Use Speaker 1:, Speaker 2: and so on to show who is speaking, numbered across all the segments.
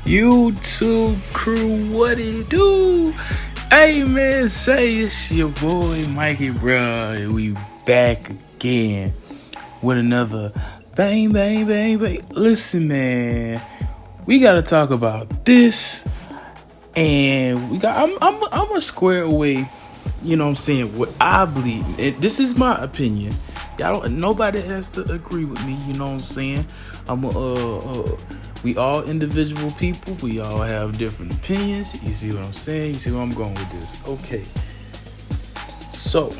Speaker 1: YouTube crew, what it do? Hey man, say it's your boy Mikey, bruh. We back again with another bang, bang, bang, bang. Listen, man, we gotta talk about this, and I'm a square away. You know what I'm saying? What I believe, and this is my opinion. Y'all don't. Nobody has to agree with me. You know what I'm saying? We all individual people. We all have different opinions. You see what I'm saying? You see where I'm going with this? Okay. So,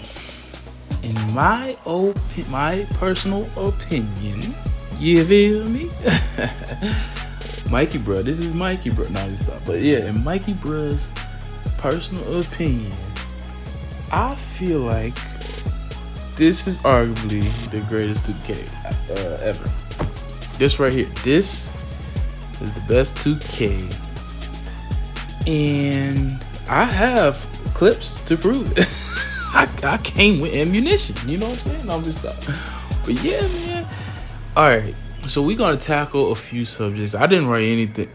Speaker 1: in my personal opinion, you feel me? Mikey bro, this is Mikey bro. No, let stop. But yeah, in Mikey bro's personal opinion, I feel like this is arguably the greatest 2K ever. This right here, this is the best 2K, and I have clips to prove it. I came with ammunition, you know what I'm saying? I'm just stop. But yeah, man. All right, so we're gonna tackle a few subjects. I didn't write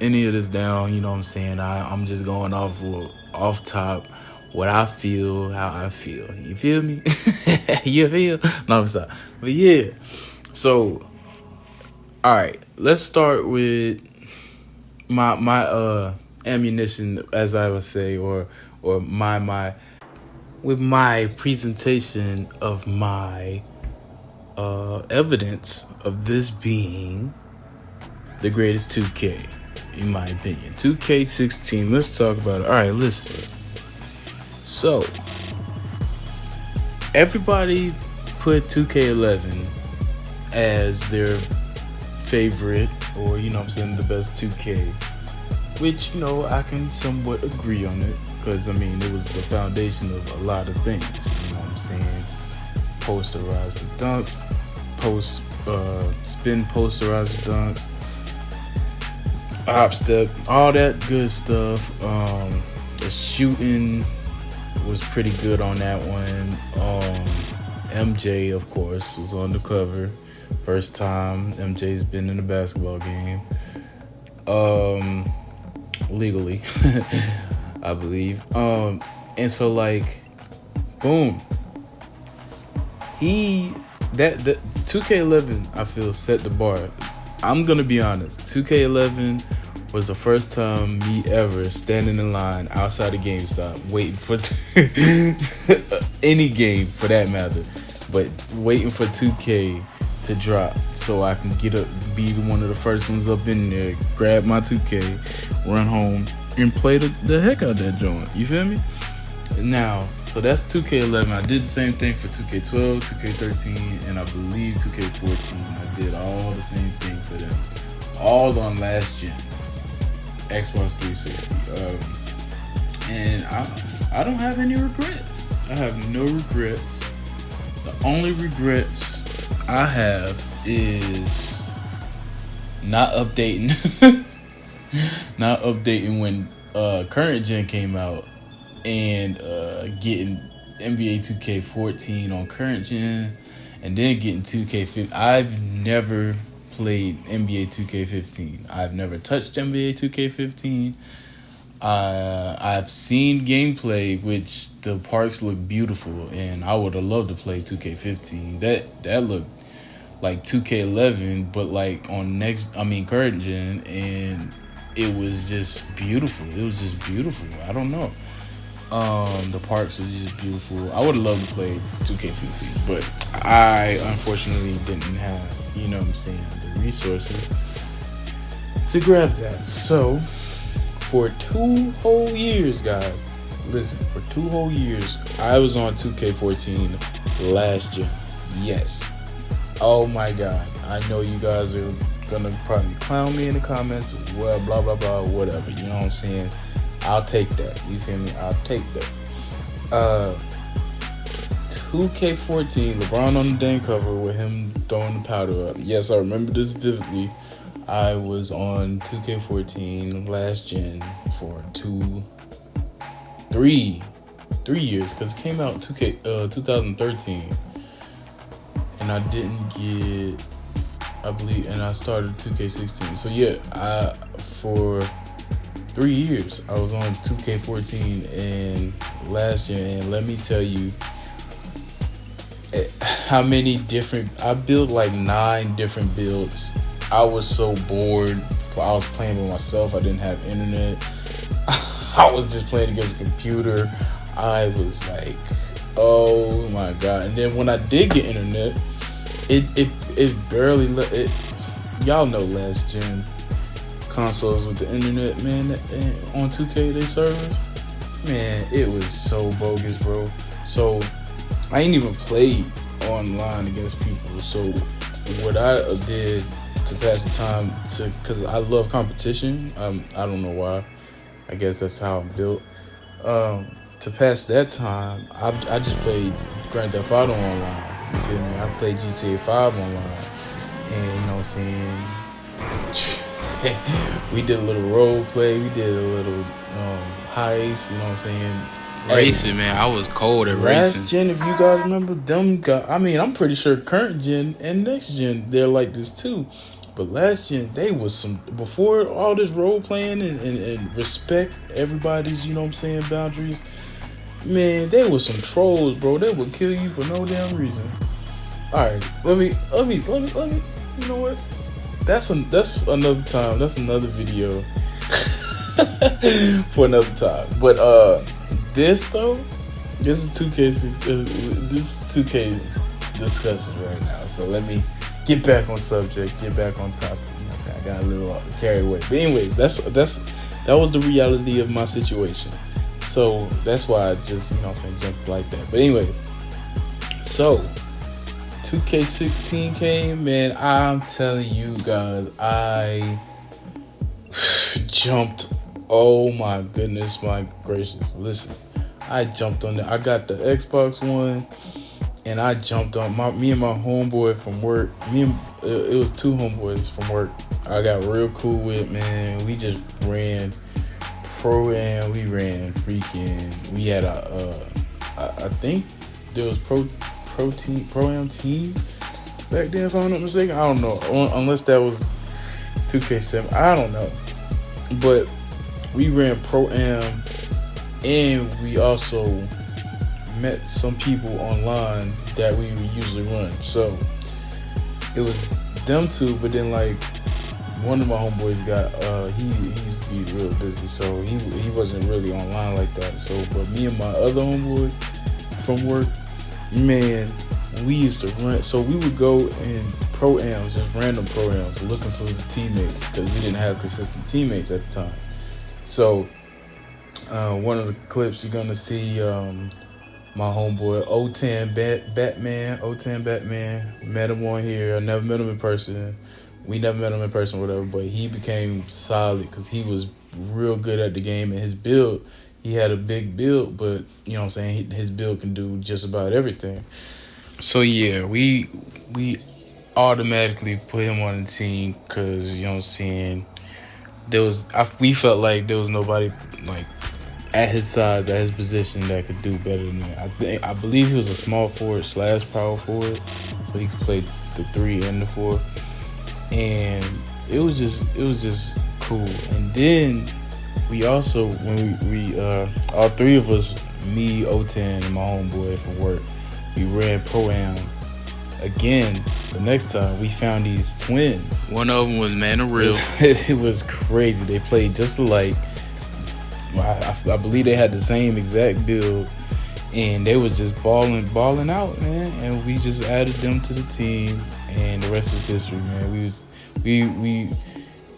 Speaker 1: any of this down. You know what I'm saying? I'm just going off top. What I feel, how I feel. You feel me? You feel? No, I'm sorry. But yeah. So, all right. Let's start with my ammunition, as I would say, or my with my presentation of my evidence of this being the greatest 2K, in my opinion. 2K16. Let's talk about it. All right, listen. So, everybody put 2K11 as their favorite, or, you know what I'm saying, the best 2K, which, you know, I can somewhat agree on it, because, I mean, it was the foundation of a lot of things, you know what I'm saying? Posterized dunks, spin posterized dunks, hop step, all that good stuff. The shooting was pretty good on that one. MJ, of course, was on the cover. First time MJ's been in a basketball game. Legally, I believe. And so like, boom. The 2K11, I feel, set the bar. I'm gonna be honest. 2K11 was the first time me ever standing in line outside of GameStop waiting for any game for that matter, but waiting for 2K to drop so I can be one of the first ones up in there, grab my 2K, run home, and play the heck out of that joint. You feel me? Now, so that's 2K11. I did the same thing for 2K12, 2K13, and I believe 2K14. I did all the same thing for them. All on last gen. Xbox 360. And I don't have any regrets. I have no regrets. The only regrets I have is not updating. Not updating when current gen came out, and getting NBA 2K14 on current gen, and then getting 2K15. I've never played NBA 2K15. I've never touched NBA 2K15. I've seen gameplay, which the parks look beautiful, and I would have loved to play 2K15. That looked like 2K11, but like on current gen, and it was just beautiful. It was just beautiful. I don't know. The parks was just beautiful. I would love to play 2K15, but I unfortunately didn't have, you know what I'm saying, the resources to grab that. So, for 2 whole years, guys, listen, for 2 whole years, I was on 2K14 last gen. Yes. Oh my God. I know you guys are gonna probably clown me in the comments. Well, blah, blah, blah, whatever. You know what I'm saying? I'll take that. You feel me? I'll take that. 2K14, LeBron on the dang cover with him throwing the powder up. Yes, I remember this vividly. I was on 2K14 last gen for 3 years, because it came out 2013, and I didn't get, I believe, and I started 2K16. So yeah, for 3 years. I was on 2K14 and last year, and let me tell you how many different. I built like 9 different builds. I was so bored. I was playing with myself. I didn't have internet. I was just playing against a computer. I was like, oh my god. And then when I did get internet, it barely y'all know last gen consoles with the internet, man, on 2K, they servers, man, it was so bogus, bro. So I ain't even played online against people. So what I did to pass the time, because I love competition, I don't know why, I guess that's how I'm built. To pass that time, I just played Grand Theft Auto online. You feel me? I played GTA 5 online, and you know what I'm saying. We did a little role play. We did a little heist. You know what I'm saying?
Speaker 2: Racing, man. I was cold at racing.
Speaker 1: Last gen, if you guys remember, them guys. I mean, I'm pretty sure current gen and next gen they're like this too. But last gen, they was some before all this role playing and respect everybody's. You know what I'm saying, boundaries. Man, they was some trolls, bro. They would kill you for no damn reason. All right, let me. You know what? That's another time. That's another video for another time. But this though, this is 2K. This is 2K discussion right now. So let me get back on subject. Get back on topic. You know what I'm saying? I got a little carried away. But anyways, that was the reality of my situation. So that's why I just, you know what I'm saying, jumped like that. But anyways, so 2K16 came, man. I'm telling you guys, I jumped. Oh my goodness, my gracious. Listen, I jumped on there. I got the Xbox One, and I jumped on me and my homeboy from work. It was 2 homeboys from work. I got real cool with, man. We just ran Pro-Am. We ran freaking. We had I think there was Pro-Am team back then, if I'm not mistaken. I don't know, unless that was 2K7. I don't know, but we ran Pro-Am, and we also met some people online that we would usually run. So it was them two, but then like one of my homeboys got he used to be real busy, so he wasn't really online like that. So but me and my other homeboy from work, man, we used to run. So we would go in Pro-Ams, just random Pro-Ams, looking for teammates, because we didn't have consistent teammates at the time. So one of the clips you're gonna see, my homeboy O10 Batman, met him on here. I never met him in person. We never met him in person, whatever. But he became solid because he was real good at the game, and his build. He had a big build, but you know what I'm saying. His build can do just about everything. So yeah, we automatically put him on the team because you know what I'm saying. We felt like there was nobody like at his size, at his position, that could do better than that. I believe he was a small forward / power forward, so he could play the 3 and the 4, and it was just cool. And then we also, when we all 3 of us, me, O10, and my homeboy from work, we ran Pro-Am again. The next time we found these twins.
Speaker 2: One of them was Man of Real.
Speaker 1: It was crazy. They played just alike. I believe they had the same exact build, and they was just balling out, man. And we just added them to the team, and the rest is history, man.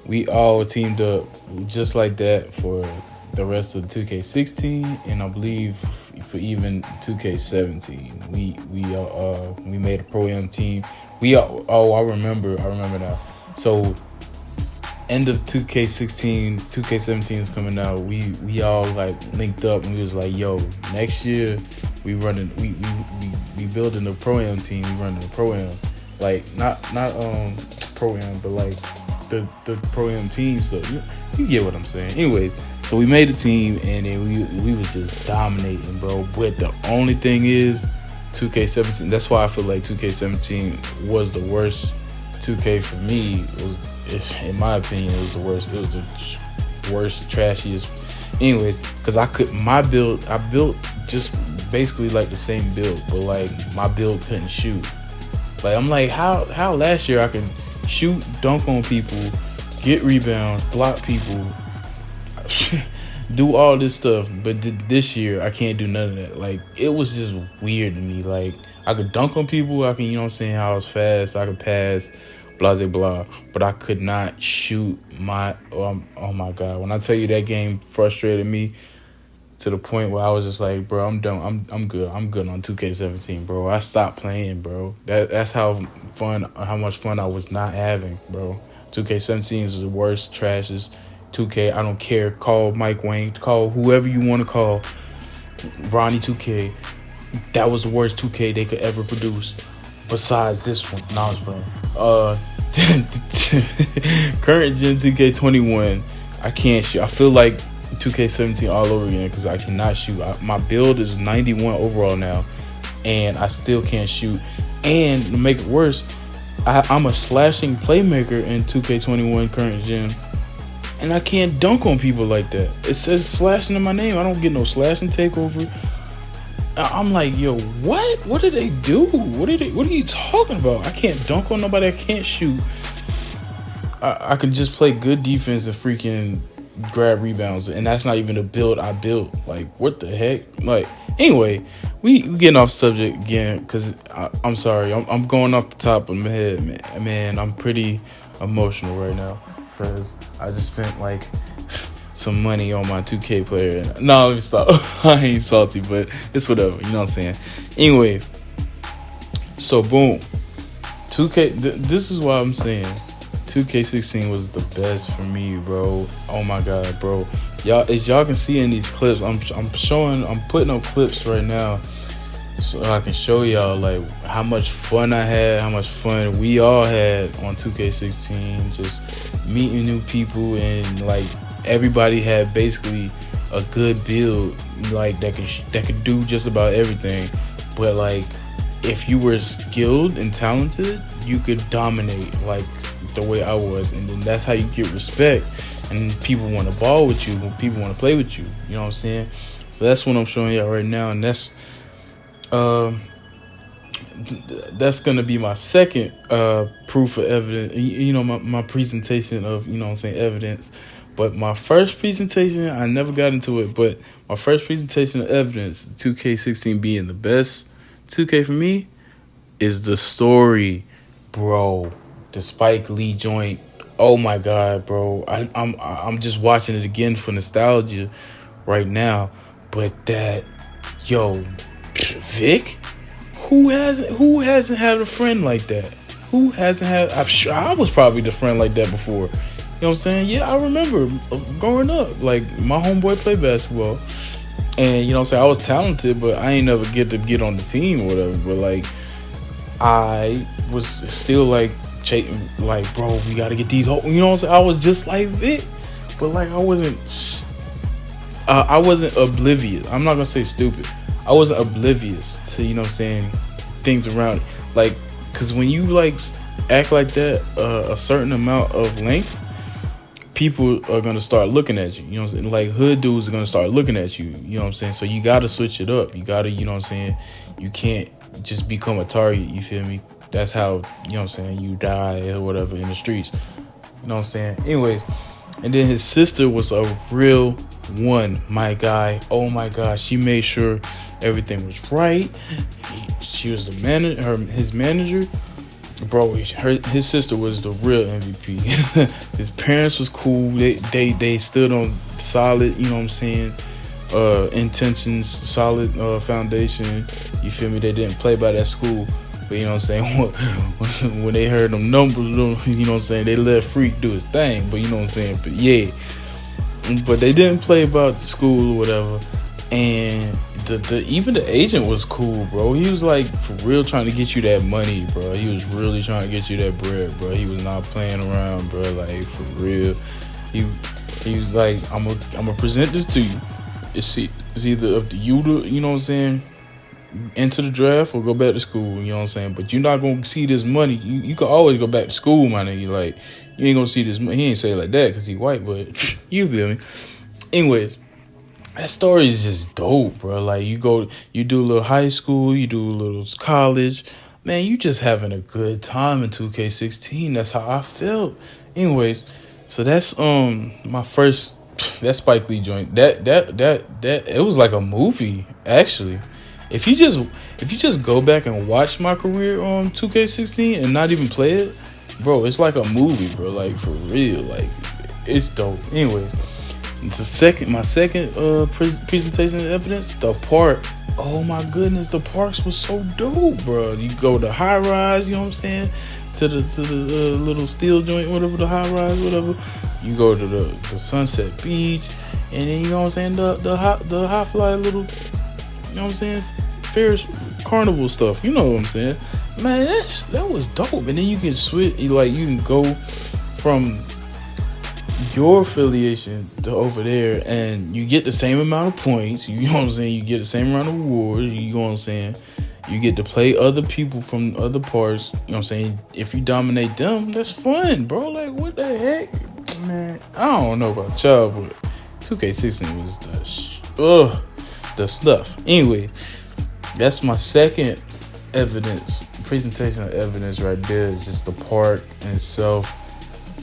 Speaker 1: We all teamed up just like that for the rest of 2K16, and I believe for even 2K17. We made a Pro-Am team. I remember now. So end of 2K16, 2K17 is coming out. We all like linked up, and we was like, yo, next year we building a Pro-Am team. We running a Pro-Am, like not Pro-Am, but like the Pro-Am team. So you get what I'm saying. Anyway, so we made a team, and then we was just dominating, bro. But the only thing is 2K17. That's why I feel like 2K17 was the worst 2K for me. In my opinion, it was the worst. It was worst, trashiest. Anyways, because I built just basically like the same build, but like my build couldn't shoot. Like I'm like, how last year I can shoot, dunk on people, get rebounds, block people, do all this stuff, but this year I can't do none of that. Like it was just weird to me. Like I could dunk on people, I can, you know what I'm saying, how I was fast, I could pass, blah blah blah, but I could not shoot my. Oh my god! When I tell you that game frustrated me to the point where I was just like, bro, I'm done. I'm good. I'm good on 2K17, bro. I stopped playing, bro. That's how much fun I was not having, bro. 2K17 is the worst, trashes. 2K, I don't care. Call Mike Wayne, call whoever you want to call. Ronnie 2K. That was the worst 2K they could ever produce. Besides this one, no, I was playing. Current Gen 2K21, I can't shoot. I feel like 2K17 all over again because I cannot shoot. My build is 91 overall now, and I still can't shoot. And to make it worse, I'm a slashing playmaker in 2K21 current gen, and I can't dunk on people like that. It says slashing in my name. I don't get no slashing takeover. I'm like, yo, what? What did they do? What are you talking about? I can't dunk on nobody. I can't shoot. I can just play good defense and freaking grab rebounds, and that's not even a build I built. Like, what the heck? Like, anyway, we getting off subject again because I'm sorry. I'm going off the top of my head, man. I'm pretty emotional right now because I just spent like some money on my 2K player. No, let me stop. I ain't salty, but it's whatever. You know what I'm saying? Anyway, so boom. 2K, this is what I'm saying. 2K16 was the best for me, bro. Oh my god, bro. Y'all, as y'all can see in these clips, I'm putting up clips right now so I can show y'all like how much fun I had, how much fun we all had on 2K16, just meeting new people, and like everybody had basically a good build, like that could do just about everything. But like if you were skilled and talented, you could dominate like the way I was, and then that's how you get respect, and people want to ball with you, people want to play with you. You know what I'm saying? So that's what I'm showing y'all right now, and that's gonna be my second proof of evidence. You know, my presentation of, you know what I'm saying, evidence. But my first presentation, I never got into it, but my first presentation of evidence, 2K16 being the best 2K for me, is the story, bro. The Spike Lee joint. Oh my god, bro. I'm just watching it again for nostalgia right now. But that, yo, Vic, who hasn't had a friend like that? Who hasn't had? I'm sure I was probably the friend like that before. You know what I'm saying? Yeah, I remember growing up, like my homeboy played basketball, and you know what I'm saying, I was talented, but I ain't never get on the team or whatever. But like, I was still like, like, bro, we gotta get these. You know what I'm saying? I was just like Vic, but like I wasn't oblivious. I'm not gonna say stupid. I wasn't oblivious to, you know what I'm saying, things around it. Like, cause when you like act like that a certain amount of length, people are gonna start looking at you. You know what I'm saying? Like hood dudes are gonna start looking at you. You know what I'm saying? So you gotta switch it up. You gotta, you know what I'm saying? You can't just become a target. You feel me? That's how, you know what I'm saying, you die or whatever in the streets. You know what I'm saying? Anyways, and then his sister was a real one, my guy. Oh my gosh, she made sure everything was right. She was the manager, his manager. Bro, his sister was the real MVP. His parents was cool. They stood on solid, you know what I'm saying, intentions, solid foundation. You feel me? They didn't play by that school. But you know what I'm saying, when they heard them numbers, you know what I'm saying, they let Freak do his thing. But you know what I'm saying, but yeah, but they didn't play about the school or whatever. And even the agent was cool, bro. He was like for real trying to get you that money, bro. He was really trying to get you that bread, bro. He was not playing around, bro. Like for real. He was like, I'm gonna present this to you. It's either up to you to, you know what I'm saying, into the draft or go back to school. You know what I'm saying? But you're not gonna see this money. You can always go back to school, my nigga. Like you ain't gonna see this money. He ain't say it like that because he white, but you feel me? Anyways, that story is just dope, bro. Like you do a little high school, you do a little college. Man, you just having a good time in 2K16. That's how I felt. Anyways, so that's my first that Spike Lee joint. That it was like a movie actually. If you just go back and watch my career on 2K16 and not even play it, bro, it's like a movie, bro. Like for real, like it's dope. Anyways, my second presentation of evidence, the park. Oh my goodness, the parks was so dope, bro. You go to high rise, you know what I'm saying, to the little steel joint, whatever, the high rise, whatever. You go to the Sunset Beach, and then you know what I'm saying, the high fly little, you know what I'm saying, Ferris carnival stuff. You know what I'm saying, man. That was dope. And then you can switch, like you can go from your affiliation to over there, and you get the same amount of points. You know what I'm saying? You get the same amount of awards. You know what I'm saying? You get to play other people from other parts. You know what I'm saying? If you dominate them, that's fun, bro. Like, what the heck? Man, I don't know about y'all, but 2K16 was the stuff. Anyway, that's my second presentation of evidence right there. It's just the park in itself.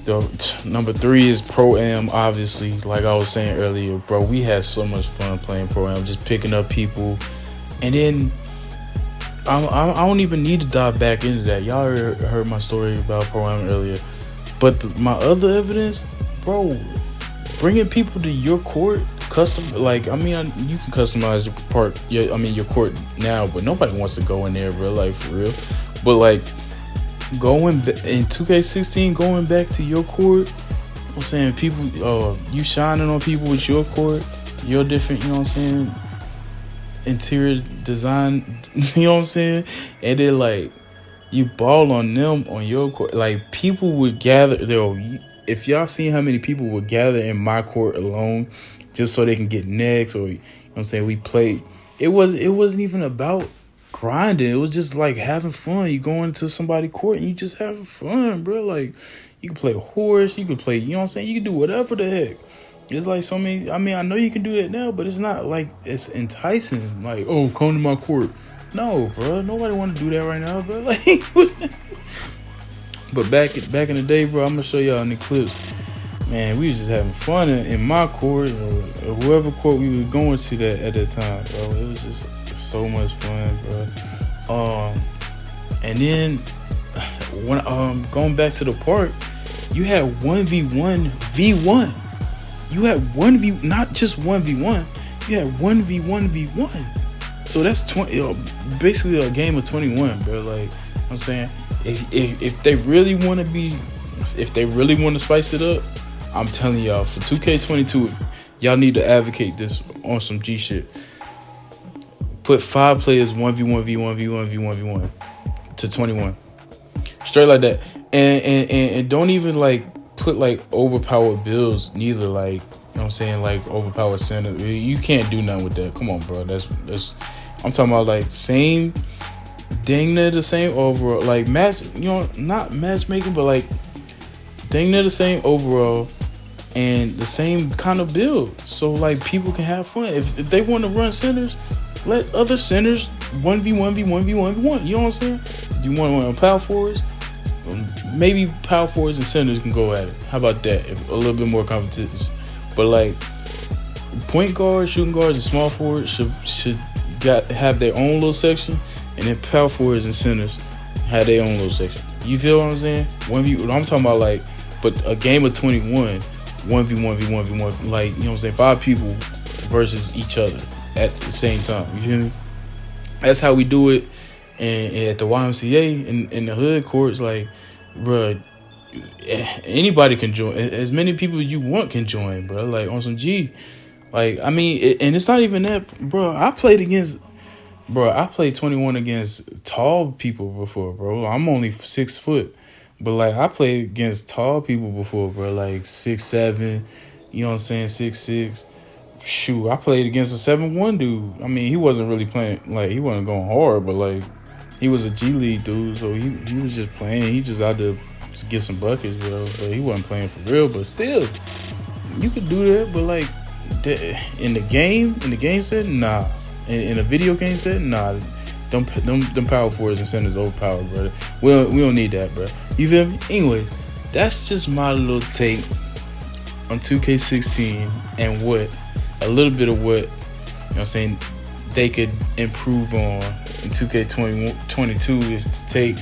Speaker 1: The number 3 is Pro-Am, obviously. Like I was saying earlier, bro, we had so much fun playing Pro-Am, just picking up people. And then I don't even need to dive back into that. Y'all heard my story about Pro-Am earlier. But my other evidence, bro, bringing people to your court, custom. Like, I mean, you can customize your court now, but nobody wants to go in there, bro. Like, for real. But like, going in 2K16, going back to your court, I'm saying people, you shining on people with your court, your different, you know what I'm saying, interior design, you know what I'm saying, and then like you ball on them on your court. Like people would gather, if y'all seen how many people would gather in my court alone just so they can get next, or you know what I'm saying, we played. It wasn't even about grinding. It was just like having fun. You go into somebody's court and you just having fun, bro. Like you can play horse, you can play, you know what I'm saying, you can do whatever the heck. It's like so many, I mean, I know you can do that now, but it's not like it's enticing. Like, oh, come to my court. No, bro, nobody want to do that right now, bro. Like, but back in the day, bro, I'm gonna show y'all in the clips. Man, we was just having fun in my court or whoever court we were going to that at that time, bro. It was just so much fun, bro. And then when going back to the park, you had 1v1 v1. You had not just 1v1. You had 1v1 v1. So that's 20, basically a game of 21, bro. Like I'm saying, if they really want to spice it up, I'm telling y'all, for 2K22, y'all need to advocate this on some G shit. Put 5 players 1v1 v1 v1 v1 v1 to 21, straight like that, and don't even like put like overpowered builds neither. Like, you know what I'm saying, like overpowered center. You can't do nothing with that. Come on, bro. That's I'm talking about like same dang near the same overall, like match, you know, not matchmaking, but like dang near the same overall and the same kind of build, so like people can have fun. If they want to run centers, let other centers 1v1 v1 v1 v1. You know what I'm saying? You want to run power forwards? Maybe power forwards and centers can go at it. How about that? If a little bit more competition. But like point guards, shooting guards, and small forwards should have their own little section, and then power forwards and centers have their own little section. You feel what I'm saying? I'm talking about like, but a game of 21, 1v1 v1 v1, like, you know what I'm saying, 5 people versus each other at the same time. You feel me? That's how we do it. And at the YMCA in the hood courts, like, bro, anybody can join. As many people as you want can join, bro. Like on some G. Like, I mean, and it's not even that, bro. I played 21 against tall people before, bro. I'm only 6 foot, but like I played against tall people before, bro. Like 6'7", you know what I'm saying, 6'6". shoot, I played against a 7-1 dude. I mean, he wasn't really playing, like, he wasn't going hard, but, like, he was a G League dude, so he was just playing. He just out there to get some buckets, bro. But he wasn't playing for real. But still, you could do that. But, like, in the game setting, nah. In a video game setting, nah. Them power forwards and centers overpowered, brother. We don't need that, bro. You feel me? Anyways, that's just my little take on 2K16 and a little bit of what, you know what I'm saying, they could improve on in 2K22 is to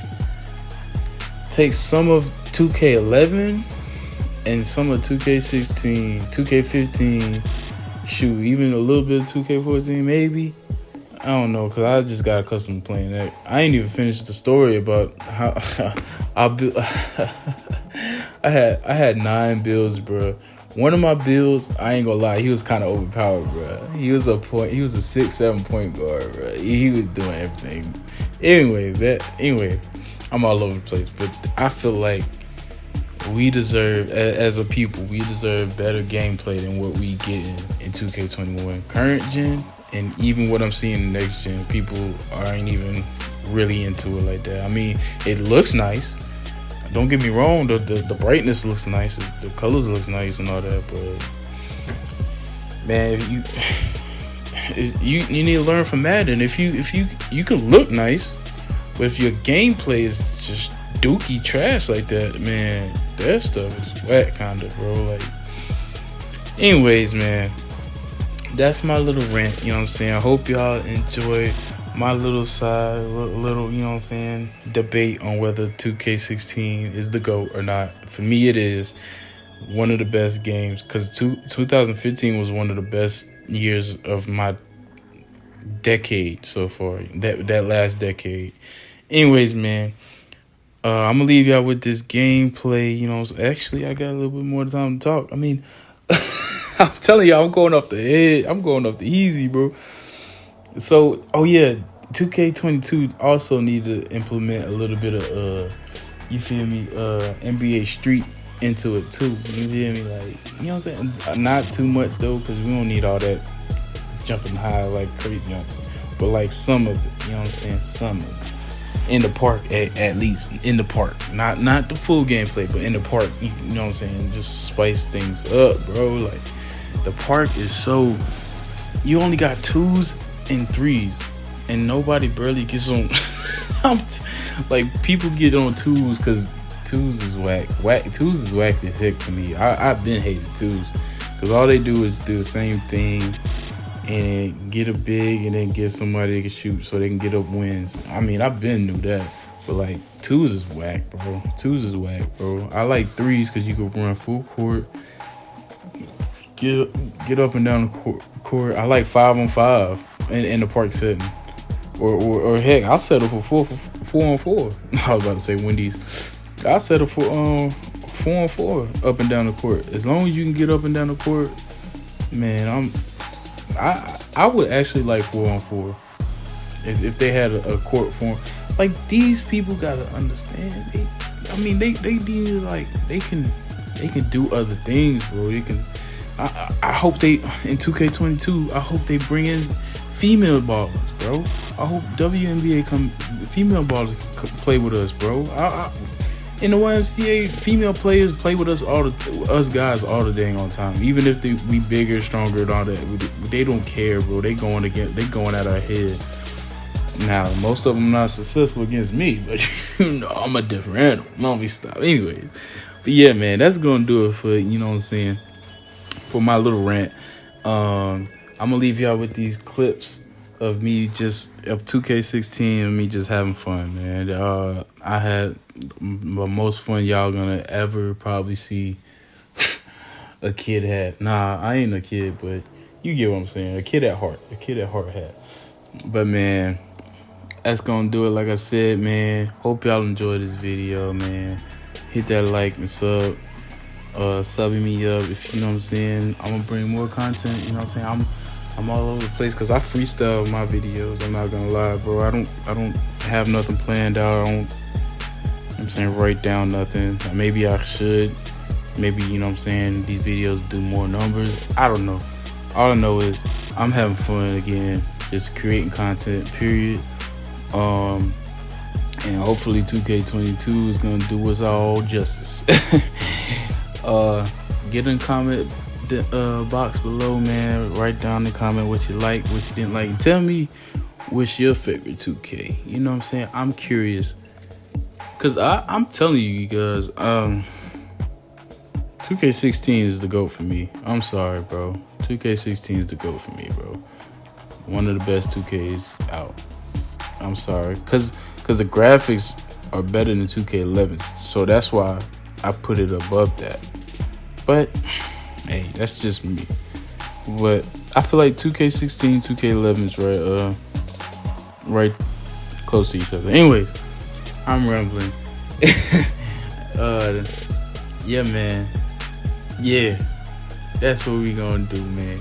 Speaker 1: take some of 2K11 and some of 2K16, 2K15, shoot, even a little bit of 2K14 maybe. I don't know, cause I just got accustomed to playing that. I ain't even finished the story about how I had 9 builds, bro. One of my builds, I ain't gonna lie, he was kind of overpowered, bro. He was a 6-7 point guard, bro. He was doing everything. Anyways, I'm all over the place, but I feel like we deserve, as a people, we deserve better gameplay than what we get in 2K21 current gen. And even what I'm seeing in next gen, people aren't even really into it like that. I mean, it looks nice. Don't get me wrong, the brightness looks nice, the colors looks nice and all that, but man, you need to learn from Madden. If you can look nice, but if your gameplay is just dookie trash like that, man, that stuff is whack kinda, bro. Like, anyways, man, that's my little rant, you know what I'm saying? I hope y'all enjoyed my little side, little, you know what I'm saying, debate on whether 2K16 is the GOAT or not. For me, it is one of the best games, because 2015 was one of the best years of my decade so far, that last decade. Anyways, man, I'm gonna leave y'all with this gameplay, you know. Actually, I got a little bit more time to talk. I mean, I'm telling y'all, I'm going off the head. I'm going off the easy, bro. So, oh yeah, 2K22 also need to implement a little bit of, you feel me, NBA Street into it too. You feel me? Like, you know what I'm saying? Not too much though, because we don't need all that jumping high like crazy. But like some of it, you know what I'm saying? Some of it. In the park, at least. In the park. Not the full gameplay, but in the park, you know what I'm saying? Just spice things up, bro. Like, the park is so, you only got 2s and 3s, and nobody barely gets on. Like, people get on 2s because 2s is whack. 2s is whack as heck to me. I've been hating 2s because all they do is do the same thing and get a big and then get somebody they can shoot so they can get up wins. I mean, I've been knew that, but like 2s is whack, bro. 2s is whack, bro. I like 3s because you can run full court, get up and down the court. I like 5-on-5 in the park setting, or heck, I'll settle for 4-on-4. I was about to say Wendy's. I'll settle for 4-on-4 up and down the court. As long as you can get up and down the court, man, I would actually like 4-on-4 if they had a court form. Like, these people gotta understand. They need, like, they can do other things, bro. They can. I hope they, in 2K22, I hope they bring in female ballers, bro. I hope WNBA female ballers play with us, bro. In the YMCA, female players play with us us guys all the dang on time. Even if we bigger, stronger, and all that, they don't care, bro. They going at our head. Now, most of them not successful against me, but you know, I'm a different animal. Don't be stop. Anyways, but yeah, man, that's gonna do it for, you know what I'm saying, for my little rant. I'm gonna leave y'all with these clips of me of 2K16 and me just having fun, man. I had the most fun y'all gonna ever probably see a kid had. Nah, I ain't a kid, but you get what I'm saying. A kid at heart had. But man, that's gonna do it. Like I said, man, hope y'all enjoy this video, man. Hit that like and sub. Subbing me up, if you know what I'm saying. I'm gonna bring more content, you know what I'm saying. I'm all over the place because I freestyle my videos. I'm not gonna lie, bro. I don't have nothing planned out. I don't, you know what I'm saying, write down nothing. Maybe I should. Maybe, you know what I'm saying, these videos do more numbers. I don't know. all I know is I'm having fun again, just creating content. Period. And hopefully 2K22 is gonna do us all justice. Get in the comment box below, man. Write down the comment what you like, what you didn't like. Tell me what's your favorite 2K. You know what I'm saying? I'm curious, cause I'm telling you guys, 2K16 is the GOAT for me. I'm sorry, bro. 2K16 is the GOAT for me, bro. One of the best 2Ks out. I'm sorry, cause the graphics are better than 2K11's, so that's why I put it above that. But hey, that's just me. But I feel like 2K16, 2K11 is right close to each other. Anyways, I'm rambling. Yeah, man. Yeah, that's what we gonna do, man.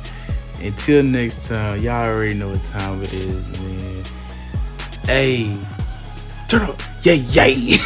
Speaker 1: Until next time, y'all already know what time it is, man. Hey, turn up, yay, yay.